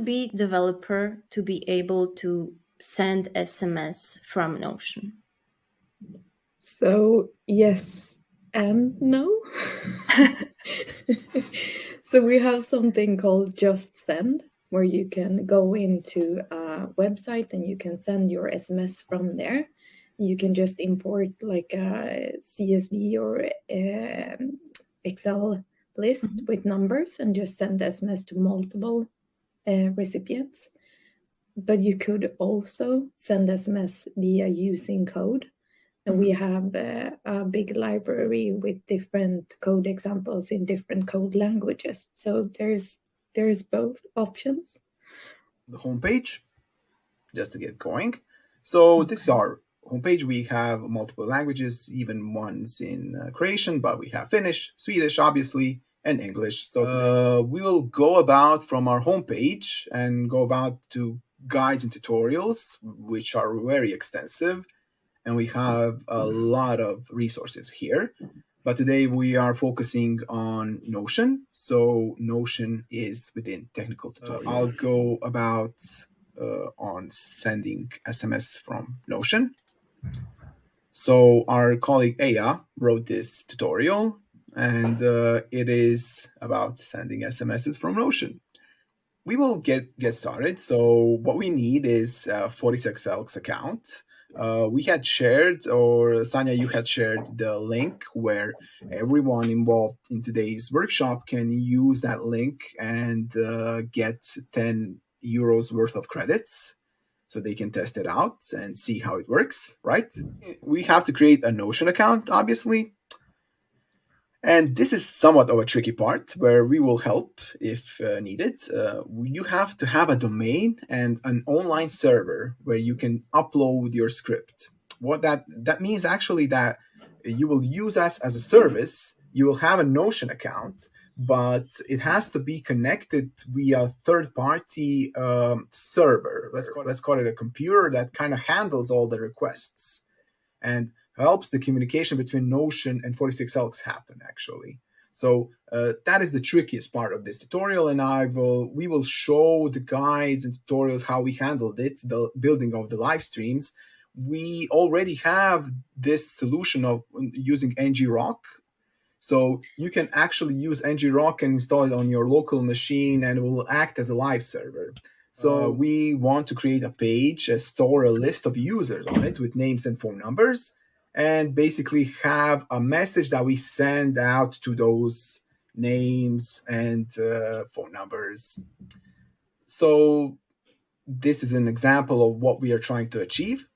be developer to be able to send SMS from Notion? So yes and no. So we have something called Just Send, where you can go into a website and you can send your SMS from there. You can just import like a CSV or Excel list with numbers and just send SMS to multiple recipients. But you could also send SMS via using code. And we have a big library with different code examples in different code languages. So there's both options. The homepage, just to get going. So this is our homepage. We have multiple languages, even ones in Croatian, but we have Finnish, Swedish, obviously, and English. So we will go about from our homepage and go about to guides and tutorials, which are very extensive. And we have a lot of resources here. But today we are focusing on Notion. So Notion is within technical tutorial. I'll go about on sending SMS from Notion. So our colleague Aya wrote this tutorial, and it is about sending SMSs from Notion. We will get started. So what we need is a 46Elks account. We had shared, or Sanja, you had shared the link where everyone involved in today's workshop can use that link and get 10 euros worth of credits. So they can test it out and see how it works, right? We have to create a Notion account, obviously. And this is somewhat of a tricky part where we will help if needed. You have to have a domain and an online server where you can upload your script. What that means actually that you will use us as a service. You will have a Notion account, but it has to be connected via third-party server. Let's call it a computer that kind of handles all the requests and helps the communication between Notion and 46Elks happen, actually. So that is the trickiest part of this tutorial, and we will show the guides and tutorials how we handled it, the building of the live streams. We already have this solution of using ngrok. So you can actually use ngrok and install it on your local machine, and it will act as a live server. So we want to create a page, store a list of users on it with names and phone numbers, and basically have a message that we send out to those names and phone numbers. So this is an example of what we are trying to achieve.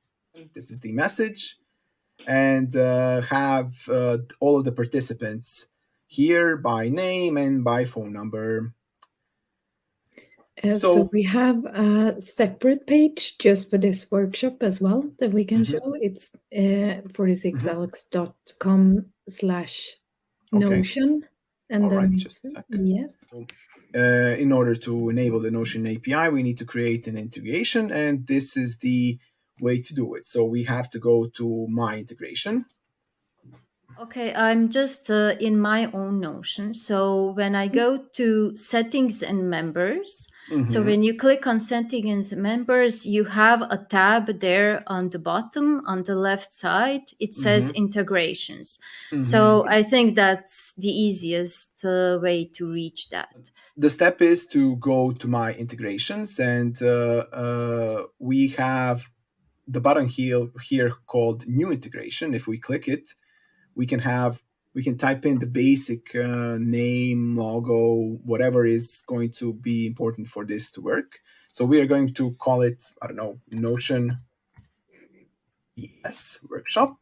This is the message, and have all of the participants here by name and by phone number. So we have a separate page just for this workshop as well that we can show. It's 46elks.com/Notion. And all then right, just a second. Yes. In order to enable the Notion API, we need to create an integration, and this is the way to do it. So we have to go to My Integration. Okay, I'm just in my own Notion. So when I go to Settings and Members, so when you click on Settings and Members, you have a tab there on the bottom, on the left side. It says Integrations. So I think that's the easiest way to reach that. The step is to go to My Integrations, and we have the button here called New Integration. If we click it, we can type in the basic name, logo, whatever is going to be important for this to work. So we are going to call it, I don't know, Notion ES Workshop.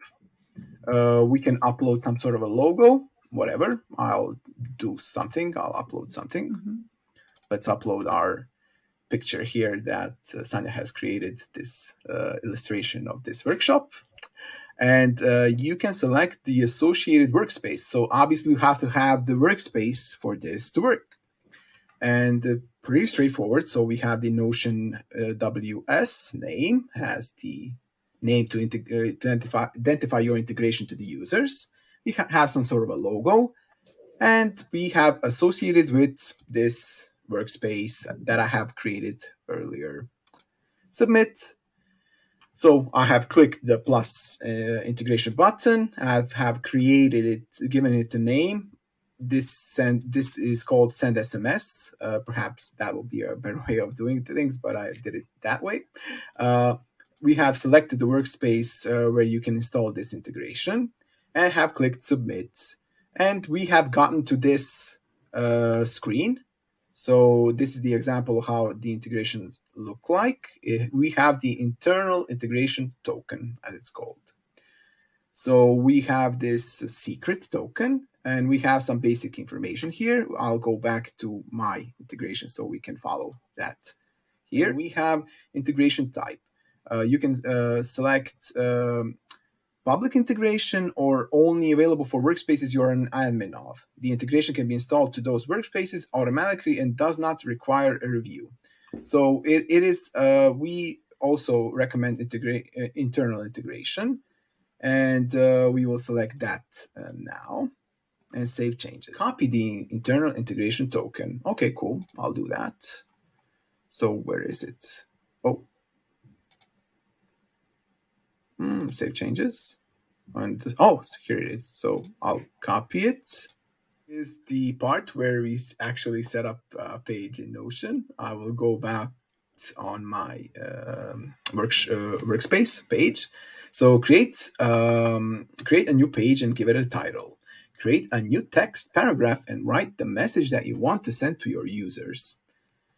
We can upload some sort of a logo, whatever. I'll do something. I'll upload something. Let's upload our picture here that Sanja has created, this illustration of this workshop. And you can select the associated workspace. So obviously you have to have the workspace for this to work. And pretty straightforward. So we have the Notion WS name, has the name to identify your integration to the users. We have some sort of a logo. And we have associated with this workspace that I have created earlier. Submit. So I have clicked the plus integration button. I have created it, given it a name. This is called send SMS. Perhaps that will be a better way of doing things, but I did it that way. We have selected the workspace where you can install this integration and have clicked submit. And we have gotten to this screen. So this is the example of how the integrations look like. We have the internal integration token, as it's called. So we have this secret token, and we have some basic information here. I'll go back to my integration so we can follow that. Here we have integration type. You can select public integration or only available for workspaces you're an admin of. The integration can be installed to those workspaces automatically and does not require a review. So it is, we also recommend internal integration, and we will select that now and save changes. Copy the internal integration token. Okay, cool. I'll do that. So where is it? Oh. Save changes. And here it is. So I'll copy it. This is the part where we actually set up a page in Notion. I will go back on my workspace page. So create a new page and give it a title. Create a new text paragraph and write the message that you want to send to your users.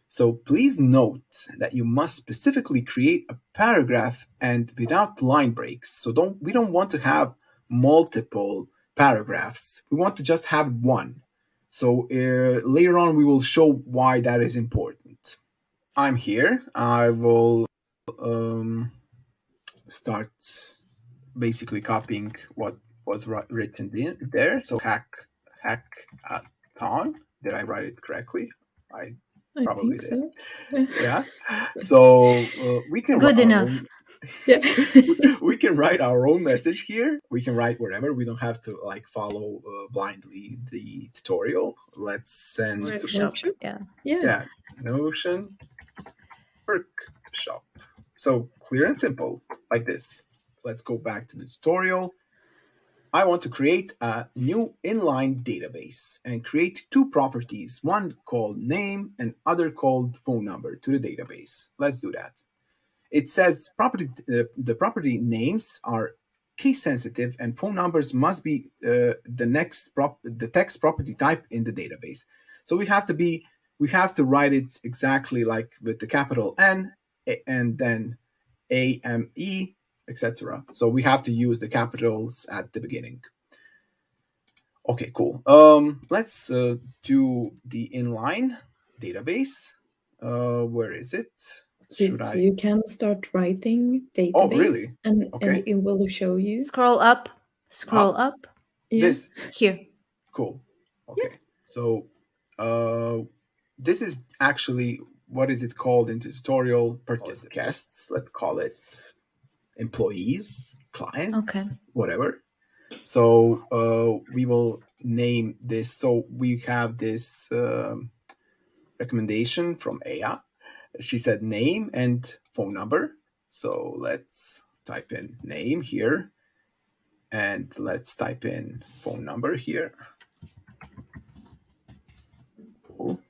So please note that you must specifically create a paragraph and without line breaks. So we don't want to have multiple paragraphs. We want to just have one. So later on, we will show why that is important. I'm here. I will start basically copying what was written there. So hackathon. Did I write it correctly? I probably think did. So. Yeah. So we can good enough. Yeah. we can write our own message here. We can write wherever. We don't have to follow blindly the tutorial. Let's send Workshop. Yeah. Notion workshop. So clear and simple, like this. Let's go back to the tutorial. I want to create a new inline database and create two properties, one called name and other called phone number to the database. Let's do that. It says the property names are case sensitive and phone numbers must be the text property type in the database. So we have to write it exactly like with the capital N and then AME, etc. So we have to use the capitals at the beginning. Okay, cool. Let's do the inline database. Where is it? So you can start writing database. Oh, really? And it will show you. Scroll up. Yeah. This here. Cool. Okay. Yeah. So this is actually, what is it called in the tutorial? Participants. Let's call it employees, clients, whatever. So we will name this. So we have this recommendation from Aya. She said name and phone number. So let's type in name here. And let's type in phone number here. Cool.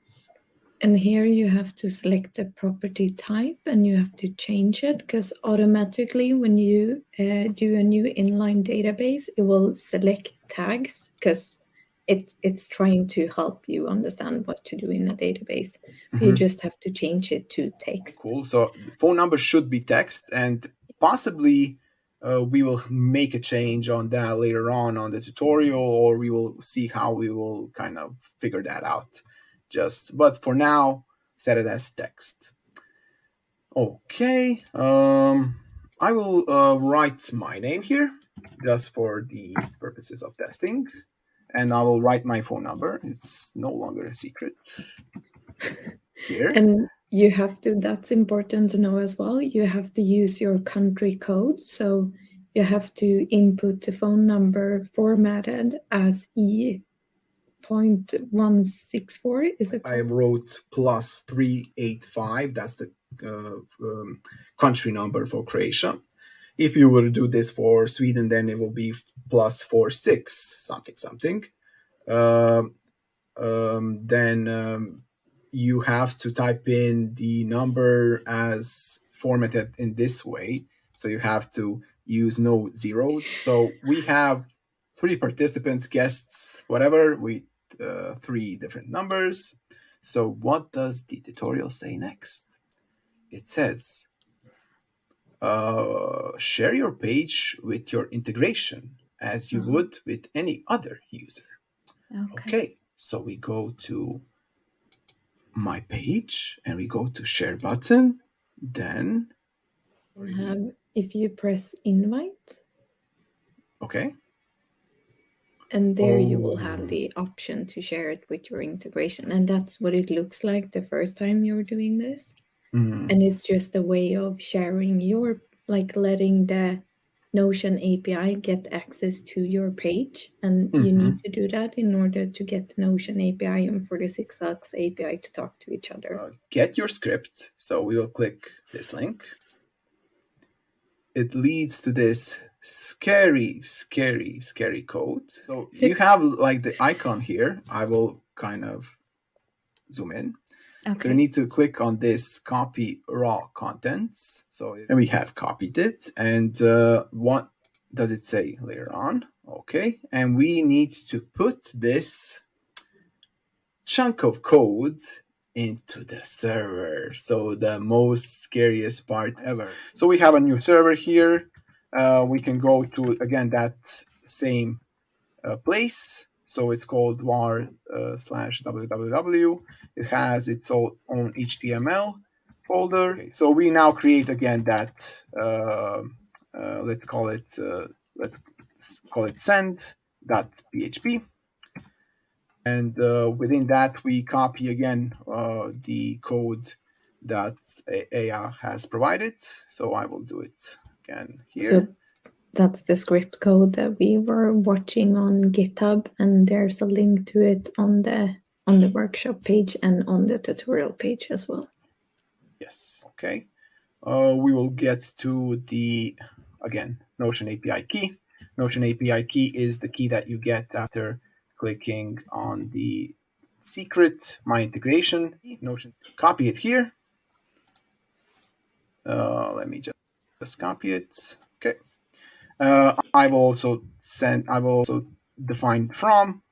And here you have to select the property type and you have to change it, because automatically when you do a new inline database, it will select tags because it's trying to help you understand what to do in a database. Mm-hmm. You just have to change it to text. Cool. So phone number should be text, and possibly we will make a change on that later on the tutorial, or we will see how we will kind of figure that out. But for now, set it as text. Okay. I will write my name here just for the purposes of testing. And I will write my phone number. It's no longer a secret. Here. And you have to, that's important to know as well, you have to use your country code. So you have to input the phone number formatted as 0.164 is it? I wrote plus 385. That's the country number for Croatia. If you were to do this for Sweden, then it will be plus 46 something. Then you have to type in the number as formatted in this way. So you have to use no zeros. So we have 3 participants, guests, whatever, with 3 different numbers. So what does the tutorial say next? It says, share your page with your integration as you would with any other user. Okay, so we go to my page and we go to share button. Then if you press invite, okay, and there you will have the option to share it with your integration, and that's what it looks like the first time you're doing this. And it's just a way of sharing your, like letting the Notion API get access to your page, and you need to do that in order to get the Notion API and 46x API to talk to each other. Get your script. So we will click this link. It leads to this scary code. So you have like the icon here. I will kind of zoom in. Okay. So you need to click on this copy raw contents. So and we have copied it. And what does it say later on? Okay. And we need to put this chunk of code into the server. So the most scariest part ever. So we have a new server here. We can go to, again, that same place. So it's called var/www. It has its own HTML folder. Okay, so we now create again that, let's call it send.php. And within that, we copy again the code that Aya has provided. So I will do it again here. So that's the script code that we were watching on GitHub, and there's a link to it on the workshop page and on the tutorial page as well. Yes. Okay. We will get to the, again, Notion API key. Notion API key is the key that you get after clicking on the secret My Integration Notion. Copy it here. Let me just copy it. Okay. I will also define from,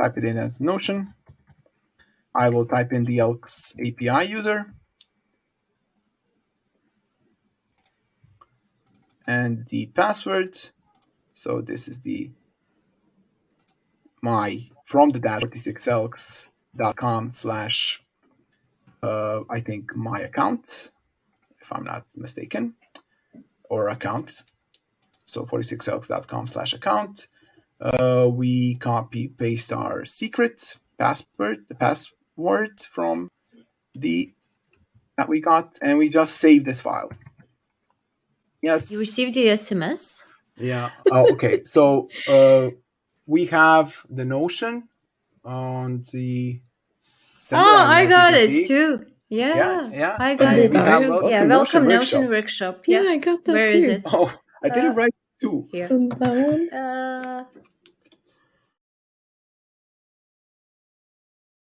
type it in as Notion. I will type in the Elks API user. And the password. So this is the from the dashboard 46elks.com/ I think my account, if I'm not mistaken, or account. So 46elks.com/account. We copy paste our secret password, the password from that we got, and we just save this file. Yes. You received the SMS? Yeah. Oh, okay. So we have the Notion on the sender. I got it too. Yeah. I got it. Welcome Notion workshop. Yeah, I got that. Where too. is it? Oh, I didn't write two. Here. So that one.